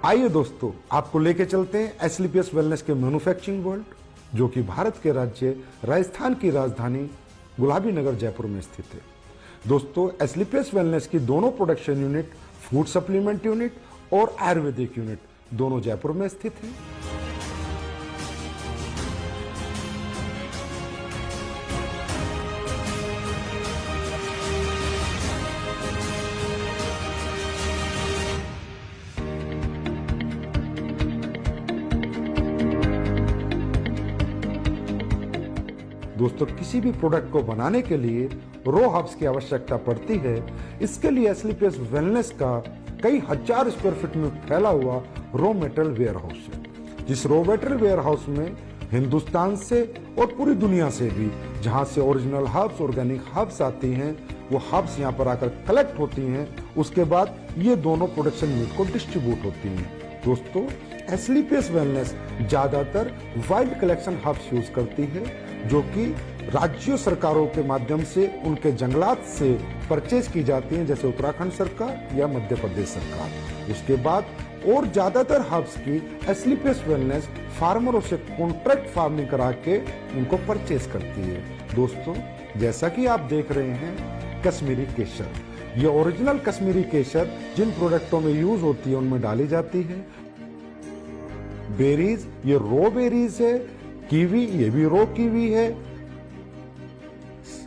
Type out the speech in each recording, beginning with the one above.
आइए दोस्तों, आपको लेके चलते हैं एसलीपीएस वेलनेस के मैन्युफैक्चरिंग वर्ल्ड, जो कि भारत के राज्य राजस्थान की राजधानी गुलाबी नगर जयपुर में स्थित है। दोस्तों, एसलीपीएस वेलनेस की दोनों production unit, food supplement unit और आयुर्वेदिक यूनिट दोनों जयपुर में स्थित है। दोस्तों, किसी भी प्रोडक्ट को बनाने के लिए रो हब्स की आवश्यकता पड़ती है। इसके लिए एसलीपीएस वेलनेस का कई हजार स्क्वायर फीट में फैला हुआ रो मेटेरियल वेयर हाउस है। जिस रो मेटेरियल वेयर हाउस में हिंदुस्तान से और पूरी दुनिया से भी जहां से ओरिजिनल हर्ब्स, ऑर्गेनिक हर्ब्स आती हैं, वो हर्ब्स यहाँ पर आकर कलेक्ट होती हैं। उसके बाद ये दोनों प्रोडक्शन यूनिट को डिस्ट्रीब्यूट होती हैं। दोस्तों, एसलीपीएस वेलनेस ज्यादातर वाइल्ड कलेक्शन हर्ब्स यूज करती है, जो कि राज्य सरकारों के माध्यम से उनके जंगलात से परचेज की जाती हैं, जैसे उत्तराखंड सरकार या मध्य प्रदेश सरकार। उसके बाद और ज्यादातर हर्ब्स की एसलीपीएस वेलनेस फार्मरों से कॉन्ट्रैक्ट फार्मिंग करा के उनको परचेज करती है। दोस्तों, जैसा कि आप देख रहे हैं, कश्मीरी केसर, ये ओरिजिनल कश्मीरी केसर जिन प्रोडक्टों में यूज होती है उनमें डाली जाती है। बेरीज, ये रो बेरीज है। कीवी, ये भी रो कीवी है।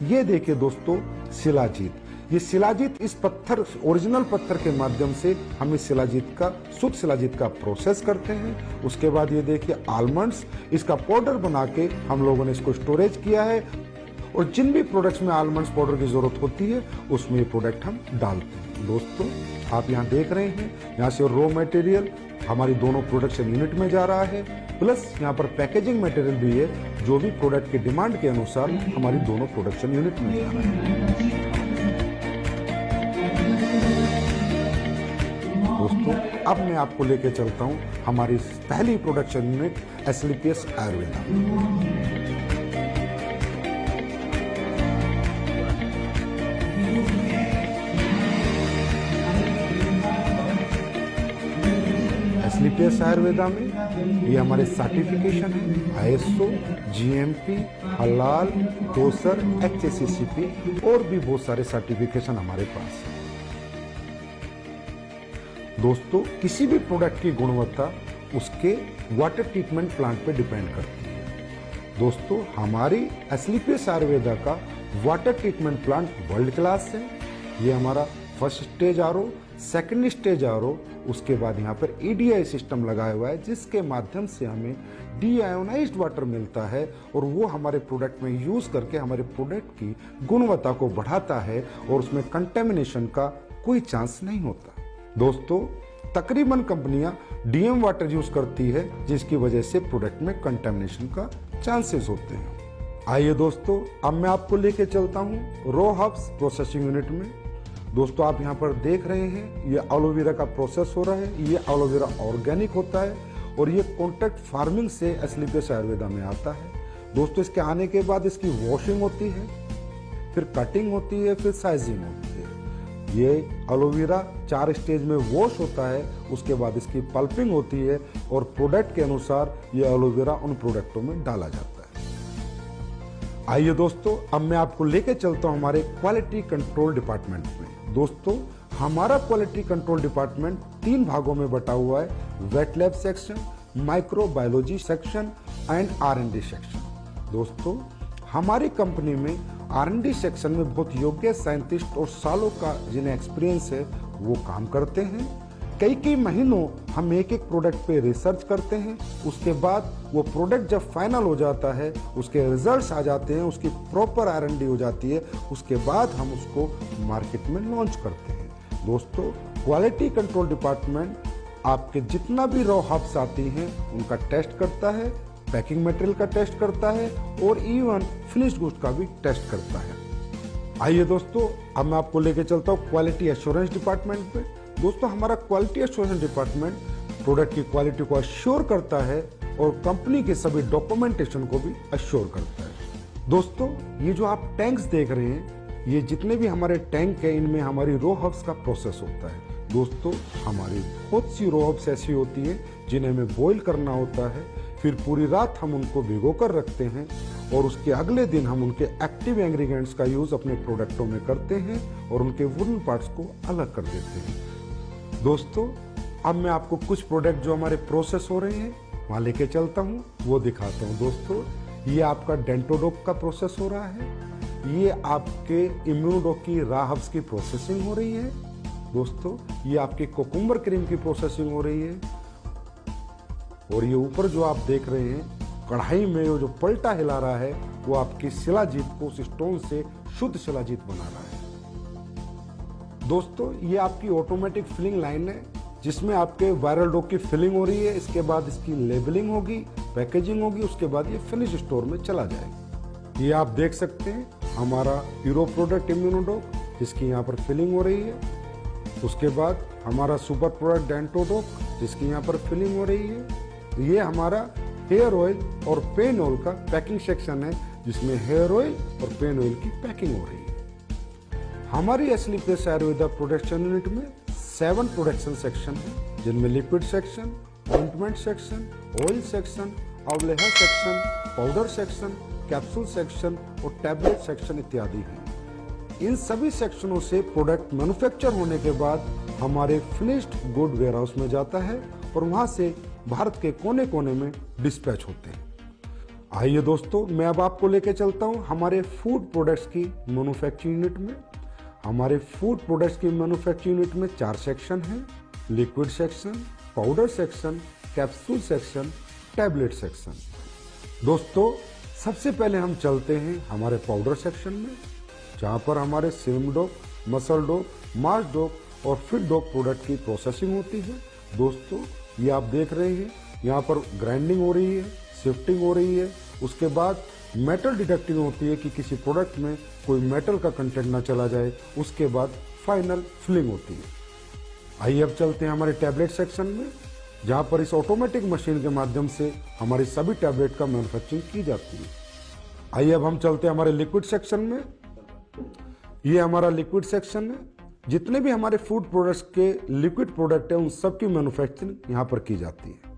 ये देखिए दोस्तों, शिलाजीत, ये शिलाजीत इस पत्थर, ओरिजिनल पत्थर के माध्यम से हम इस शिलाजीत का, शुद्ध शिलाजीत का प्रोसेस करते हैं। उसके बाद ये देखिए आलमंड्स, इसका पाउडर बना के हम लोगों ने इसको स्टोरेज किया है, और जिन भी प्रोडक्ट्स में आलमंड्स पाउडर की जरूरत होती है उसमें ये प्रोडक्ट हम डालते हैं। दोस्तों, आप यहाँ देख रहे हैं, यहाँ से रॉ मटेरियल हमारी दोनों प्रोडक्शन यूनिट में जा रहा है, प्लस यहाँ पर पैकेजिंग मटेरियल भी है, जो भी प्रोडक्ट की डिमांड के अनुसार हमारी दोनों प्रोडक्शन यूनिट में जा रहा है। दोस्तों, अब मैं आपको लेके चलता हूँ हमारी पहली प्रोडक्शन यूनिट एसलीपीएस आयुर्वेदा। एसलीपीएस आयुर्वेदा में ये हमारे सर्टिफिकेशन है, आईएसओ, जीएमपी, हलाल, कोसर, एचएसीसीपी और भी बहुत सारे सर्टिफिकेशन हमारे पास है। दोस्तों, किसी भी प्रोडक्ट की गुणवत्ता उसके वाटर ट्रीटमेंट प्लांट पे डिपेंड करती है। दोस्तों, हमारी एसलीपीएस आयुर्वेदा का water treatment plant world class है। ये हमारा first stage RO, second stage RO, उसके बाद यहाँ पर ईडीआई सिस्टम लगाया हुआ है, जिसके माध्यम से हमें डीआयोनाइज्ड वाटर मिलता है, और वो हमारे प्रोडक्ट में यूज करके हमारे प्रोडक्ट की गुणवत्ता को बढ़ाता है, और उसमें कंटेमिनेशन का कोई चांस नहीं होता। दोस्तों, तकरीबन कंपनियां डीएम वाटर यूज करती है, जिसकी वजह से प्रोडक्ट में कंटेमिनेशन का चांसेस होते हैं। आइए दोस्तों, अब मैं आपको लेके चलता हूँ रो हब्स प्रोसेसिंग यूनिट में। दोस्तों, आप यहाँ पर देख रहे हैं, ये एलोवेरा का प्रोसेस हो रहा है। ये एलोवेरा ऑर्गेनिक होता है, और ये कॉन्ट्रैक्ट फार्मिंग से एसलीपीएस आयुर्वेदा में आता है। दोस्तों, इसके आने के बाद इसकी वॉशिंग होती है, फिर कटिंग होती है, फिर साइजिंग होती है। ये एलोवेरा 4 स्टेज में वॉश होता है, उसके बाद इसकी पल्पिंग होती है, और प्रोडक्ट के अनुसार ये एलोवेरा उन प्रोडक्टों में डाला जाता है। आइए दोस्तों, अब मैं आपको लेके चलता हूं हमारे क्वालिटी कंट्रोल डिपार्टमेंट में। दोस्तों, हमारा क्वालिटी कंट्रोल डिपार्टमेंट 3 भागों में बटा हुआ है: wet lab section, microbiology section and R and D section. दोस्तों, हमारी कंपनी में आर&डी सेक्शन में बहुत योग्य साइंटिस्ट और सालों का जिन्हें एक्सपीरियंस है वो काम करते हैं। कई महीनों हम एक प्रोडक्ट पे रिसर्च करते हैं। उसके बाद वो प्रोडक्ट जब फाइनल हो जाता है, उसके रिजल्ट्स आ जाते हैं, उसकी प्रॉपर आर&डी हो जाती है, उसके बाद हम उसको मार्केट में लॉन्च करते हैं। दोस्तों, क्वालिटी कंट्रोल डिपार्टमेंट आपके जितना भी रॉ हब्स आती हैं उनका टेस्ट करता है, पैकिंग मटेरियल का टेस्ट करता है, और इवन फिनिश्ड गुड्स का भी टेस्ट करता है। आइए दोस्तों, अब मैं आपको लेके चलता हूँ क्वालिटी एश्योरेंस डिपार्टमेंट पे। दोस्तों, हमारा क्वालिटी एश्योरेंस डिपार्टमेंट प्रोडक्ट की क्वालिटी को अश्योर करता है, और कंपनी के सभी डॉक्यूमेंटेशन को भी अश्योर करता है। दोस्तों, ये जो आप टैंक्स देख रहे हैं, ये जितने भी हमारे टैंक है, इनमें हमारी रो हब्स का प्रोसेस होता है। दोस्तों हमारी बहुत सी रॉ हर्ब्स ऐसी होती हैं जिन्हें हमें बॉईल करना होता है, फिर पूरी रात हम उनको भिगो कर रखते हैं और उसके अगले दिन हम उनके एक्टिव इंग्रेडिएंट्स का यूज अपने प्रोडक्टों में करते हैं और उनके वुडन पार्ट्स को अलग कर देते हैं। दोस्तों अब मैं आपको कुछ प्रोडक्ट जो हमारे प्रोसेस हो रहे हैं वहाँ लेके चलता हूँ, वो दिखाता हूँ। दोस्तों ये आपका डेंटोडोक का प्रोसेस हो रहा है, ये आपके इम्यूनोडोक की रॉ हर्ब्स की प्रोसेसिंग हो रही है। दोस्तों ये आपकी कोकुम्बर क्रीम की प्रोसेसिंग हो रही है और ये ऊपर जो आप देख रहे हैं कढ़ाई में जो पलटा हिला रहा है वो आपकी शिलाजीत को उस स्टोन से शुद्ध शिलाजीत बना रहा है। दोस्तों ये आपकी ऑटोमेटिक फिलिंग लाइन है जिसमें आपके वायरल डो की फिलिंग हो रही है, इसके बाद इसकी लेबलिंग होगी, पैकेजिंग होगी, उसके बाद ये फिनिश स्टोर में चला जाएगा। ये आप देख सकते हैं हमारा हीरो प्रोडक्ट इम्यूनोडोक जिसकी यहाँ पर फिलिंग हो रही है, उसके बाद हमारा सुपर प्रोडक्ट डेंटोडोक जिसकी यहाँ पर फिलिंग हो रही है। ये हमारा हेयर ऑयल और पेन ऑयल का पैकिंग सेक्शन है जिसमें हेयर ऑयल और पेन ऑयल की पैकिंग हो रही है। हमारी एस्लीपियस आयुर्वेदा प्रोडक्शन यूनिट में 7 प्रोडक्शन सेक्शन है जिनमें liquid section, ointment section, oil section, अवलेहा section, powder section, capsule section और टैबलेट सेक्शन इत्यादि हैं। इन सभी सेक्शनों से प्रोडक्ट मैन्युफैक्चर होने के बाद हमारे फिनिश्ड गुड वेयरहाउस में जाता है और वहां से भारत के कोने कोने में डिस्पैच होते हैं। आइए दोस्तों मैं अब आपको लेके चलता हूं हमारे फूड प्रोडक्ट्स की मैन्युफैक्चरिंग यूनिट में। हमारे फूड प्रोडक्ट्स की मैन्युफैक्चरिंग यूनिट में 4 सेक्शन हैं, liquid section, powder section, capsule section, tablet section. दोस्तों सबसे पहले हम चलते हैं हमारे पाउडर सेक्शन में जहां पर हमारे सिम डोप, मसल डोप, मास डोप और फिट डोप प्रोडक्ट की प्रोसेसिंग होती है। दोस्तों ये आप देख रहे हैं यहाँ पर ग्राइंडिंग हो रही है, शिफ्टिंग हो रही है, उसके बाद मेटल डिटेक्टिंग होती है कि किसी प्रोडक्ट में कोई मेटल का कंटेंट ना चला जाए, उसके बाद फाइनल फिलिंग होती है। आइए अब चलते हैं हमारे टैबलेट सेक्शन में जहाँ पर इस ऑटोमेटिक मशीन के माध्यम से हमारी सभी टैबलेट का मैन्युफैक्चरिंग की जाती है। आइए अब हम चलते हैं हमारे लिक्विड सेक्शन में। ये हमारा लिक्विड सेक्शन है, जितने भी हमारे फूड प्रोडक्ट्स के लिक्विड प्रोडक्ट हैं उन सब की मैन्युफैक्चरिंग यहाँ पर की जाती है।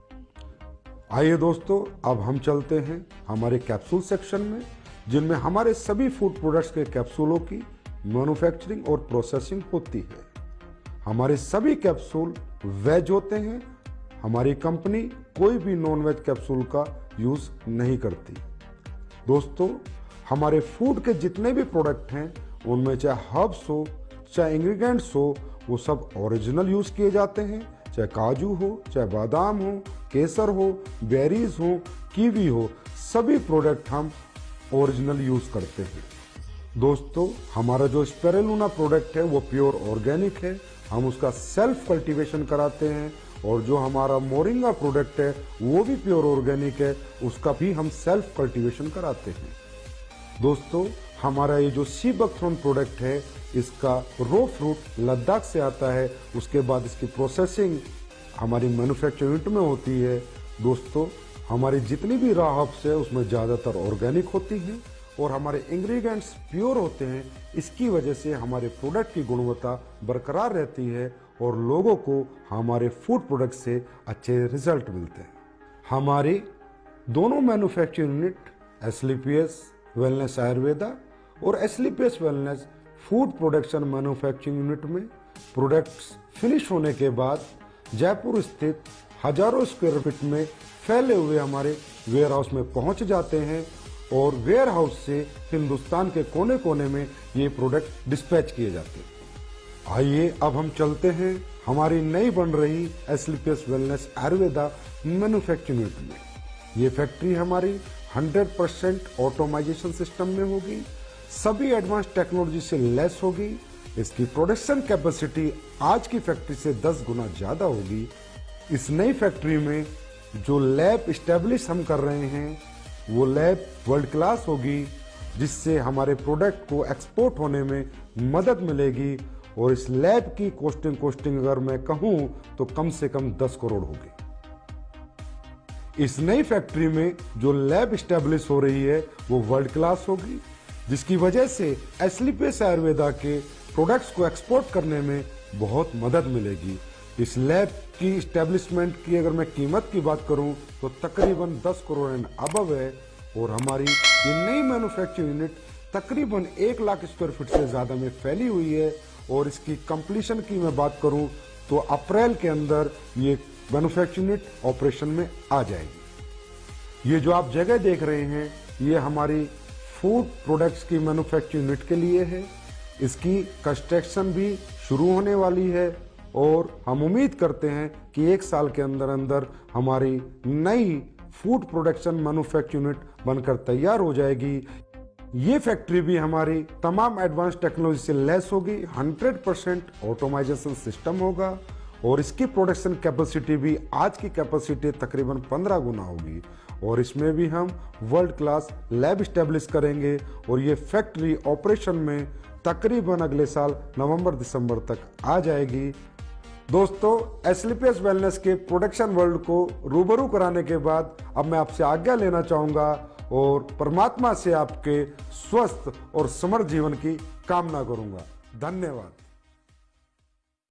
आइए दोस्तों अब हम चलते हैं हमारे कैप्सूल सेक्शन में जिनमें हमारे सभी फूड प्रोडक्ट्स के कैप्सूलों की मैन्युफैक्चरिंग और प्रोसेसिंग होती है। हमारे सभी कैप्सूल वेज होते हैं, हमारी कंपनी कोई भी नॉन वेज कैप्सूल का यूज नहीं करती। दोस्तों हमारे फूड के जितने भी प्रोडक्ट हैं उनमें चाहे हर्ब्स हो चाहे इंग्रेडिएंट्स हो वो सब ओरिजिनल यूज किए जाते हैं, चाहे काजू हो, चाहे बादाम हो, केसर हो, बेरीज हो, कीवी हो, सभी प्रोडक्ट हम ओरिजिनल यूज करते हैं। दोस्तों हमारा जो स्पिरुलिना प्रोडक्ट है वो प्योर ऑर्गेनिक है, हम उसका सेल्फ कल्टीवेशन कराते हैं और जो हमारा मोरिंगा प्रोडक्ट है वो भी प्योर ऑर्गेनिक है, उसका भी हम सेल्फ कल्टीवेशन कराते हैं। दोस्तों हमारा ये जो सी बकथ्रोन प्रोडक्ट है इसका रो फ्रूट लद्दाख से आता है, उसके बाद इसकी प्रोसेसिंग हमारी मैन्युफैक्चरिंग यूनिट में होती है। दोस्तों हमारी जितनी भी रॉ हर्ब्स है उसमें ज़्यादातर ऑर्गेनिक होती हैं और हमारे इंग्रेडिएंट्स प्योर होते हैं, इसकी वजह से हमारे प्रोडक्ट की गुणवत्ता बरकरार रहती है और लोगों को हमारे फूड प्रोडक्ट से अच्छे रिजल्ट मिलते हैं। हमारी दोनों manufacturing unit Asclepius Wellness Ayurveda और Asclepius Wellness food production manufacturing unit में प्रोडक्ट्स फिनिश होने के बाद जयपुर स्थित हजारों स्क्वायर फीट में फैले हुए हमारे वेयर हाउस में पहुंच जाते हैं और वेयर हाउस से हिंदुस्तान के कोने कोने में ये प्रोडक्ट डिस्पैच किए जाते हैं। आइए अब हम चलते हैं हमारी नई बन रही एस्लीपियस वेलनेस आयुर्वेदा मैन्युफैक्चरिंग यूनिट में। ये फैक्ट्री हमारी 100% ऑटोमाइजेशन सिस्टम में होगी, सभी एडवांस टेक्नोलॉजी से लेस होगी। इसकी प्रोडक्शन कैपेसिटी आज की फैक्ट्री से 10 गुना ज्यादा होगी। इस नई फैक्ट्री में जो लैब इस्टेब्लिश हम कर रहे हैं वो लैब वर्ल्ड क्लास होगी, जिससे हमारे प्रोडक्ट को एक्सपोर्ट होने में मदद मिलेगी और इस लैब की कॉस्टिंग अगर मैं कहूं तो कम से कम 10 करोड़ होगी। इस नई फैक्ट्री में जो लैब इस्टेब्लिश हो रही है वो वर्ल्ड क्लास होगी, जिसकी वजह से एस्लीपियस आयुर्वेदा के प्रोडक्ट्स को एक्सपोर्ट करने में बहुत मदद मिलेगी। इस लैब की इस्टेब्लिशमेंट की अगर मैं कीमत की बात करूं तो तकरीबन 10 करोड़ एंड अबव है, और हमारी ये नई मैन्युफैक्चरिंग यूनिट तकरीबन 1 लाख स्क्वायर फीट से ज़्यादा में फैली हुई है, और इसकी कंप्लीशन की मैं बात करूं तो अप्रैल के अंदर ये मैन्युफैक्चरिंग यूनिट ऑपरेशन में आ जाएगी। ये जो आप जगह देख रहे हैं ये हमारी फूड प्रोडक्ट्स की मैन्युफैक्चरिंग यूनिट के लिए है। इसकी कंस्ट्रक्शन भी शुरू होने वाली है, और हम उम्मीद करते हैं कि 1 साल के अंदर अंदर हमारी नई फूड प्रोडक्शन मैन्युफैक्चरिंग यूनिट बनकर तैयार हो जाएगी। ये फैक्ट्री भी हमारी तमाम एडवांस टेक्नोलॉजी से लैस होगी, 100% ऑटोमाइजेशन सिस्टम होगा, और इसकी प्रोडक्शन कैपेसिटी भी आज की कैपेसिटी तकरीबन 15 गुना होगी, और इसमें भी हम वर्ल्ड क्लास लैब स्टैब्लिश करेंगे, और ये फैक्ट्री ऑपरेशन में तकरीबन अगले साल नवंबर-दिसंबर तक आ जाएगी। दोस्तों, एस्क्लेपियस वेलनेस के प्रोडक्शन वर्ल्ड को रूबरू कराने के बाद अब मैं आपसे आज्ञा लेना चाहूंगा, और परमात्मा से आपके स्वस्थ और समृद्ध जीवन की कामना करूंगा। धन्यवाद।